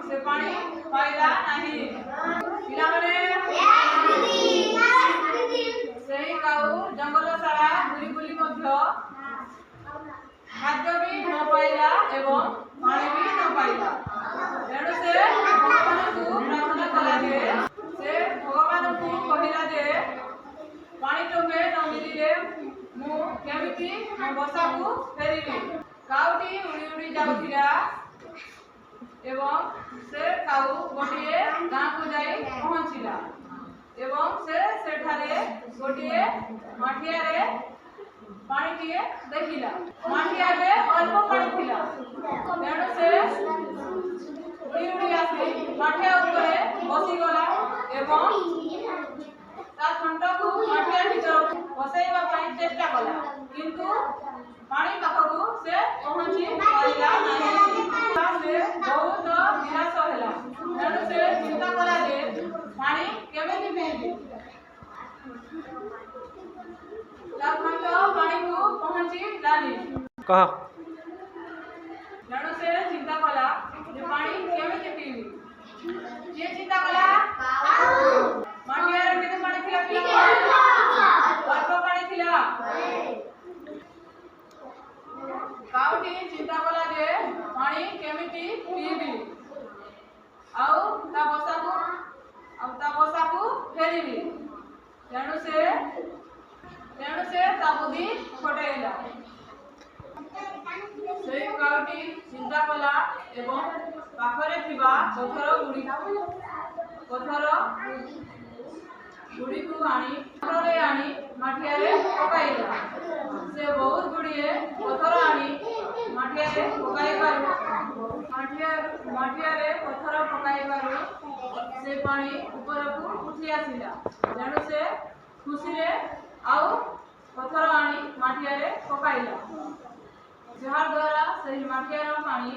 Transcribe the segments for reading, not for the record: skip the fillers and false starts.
से पानी पाइला नहीं पिला माने सही काऊ जंगल सारा बुली बुली मध्य खाद्य भी न पाइला एवं पानी भी न पाइला तेणु से भगवान को प्रार्थना कला जे से भगवान को कहिला जे पानी टोके न मिलिले मु केमिति बसा को फेरिबी काउटी उड़ी उड़ी जाउथिला एवं से काऊ गोटिए गाँ को जाई पहुँचिला एवं से सेठारे गोटिए माठिया रे पानी टिए देखिला माठिया रे अल्प पानी थिला तेणु से उड़ी उड़ी आसी माठिया ऊपर बसी गला एवं ता ठंडा को माठिया भीतर बसाइबा पाई चेष्टा कला किंतु पानी पाखकु से पहुँची पाइला नहीं से बहुत निराश होला तेणु से चिंता कला जे पानी केमिति पीबी खंड पानी को पहुँची लानी कह तेणु से चिंता कला जे पानी केमिति पीबी जे चिंता कला माठिया रे केते पानी थिला अल्प पानी थिला काउटी चिंता कला जे पानी केमिति पीबी आउ ता बसा को फेरिबी तेणु से ता बुद्धि खटाइला से काउटी चिंता कला एवं पाखरे थिबा पत्थर गुड़ी को आनी माठिया रे पकाइला से बहुत गुड़िए पत्थर आनी माठिया रे पकाइबारु माठिया रे पत्थर पकाइबारु से पानी ऊपर को उठी आसिला तेणु से खुशी रे आउ पत्थर आनी माठिया रे पकाइला जहाँ द्वारा सही माठिया रो पानी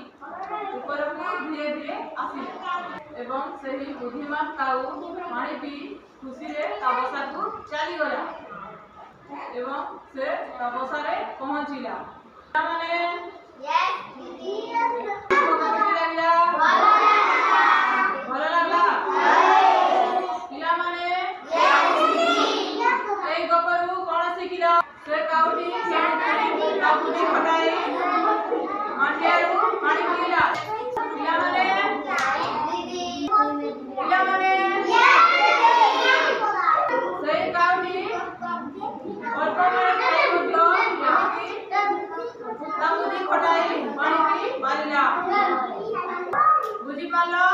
ऊपर को धीरे धीरे आसिला एवं सही बुद्धिमान काऊ पानी पी खुशी रे ताबसा को चली गला एवं से ताबसा रे पहुँचिला माने भलो लागला पिला माने एई गपरु कोन शिखिला से काउटी काउटी खटाई माठिया रो पानी पीला पिला माने सही काउटी अल्प पानी खाई मध्य ताबुदी खटाई पानी पी पारिला बुझी पारलो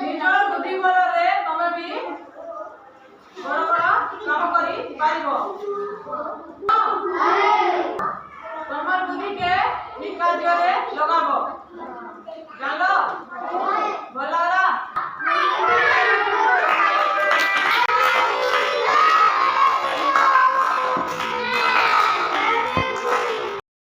निजर बुद्धि बल रे तमे भी बड़ बड़ काम करी पारिबो तमर बुद्धि के ठीक कार्य रे लगाबो जानलो।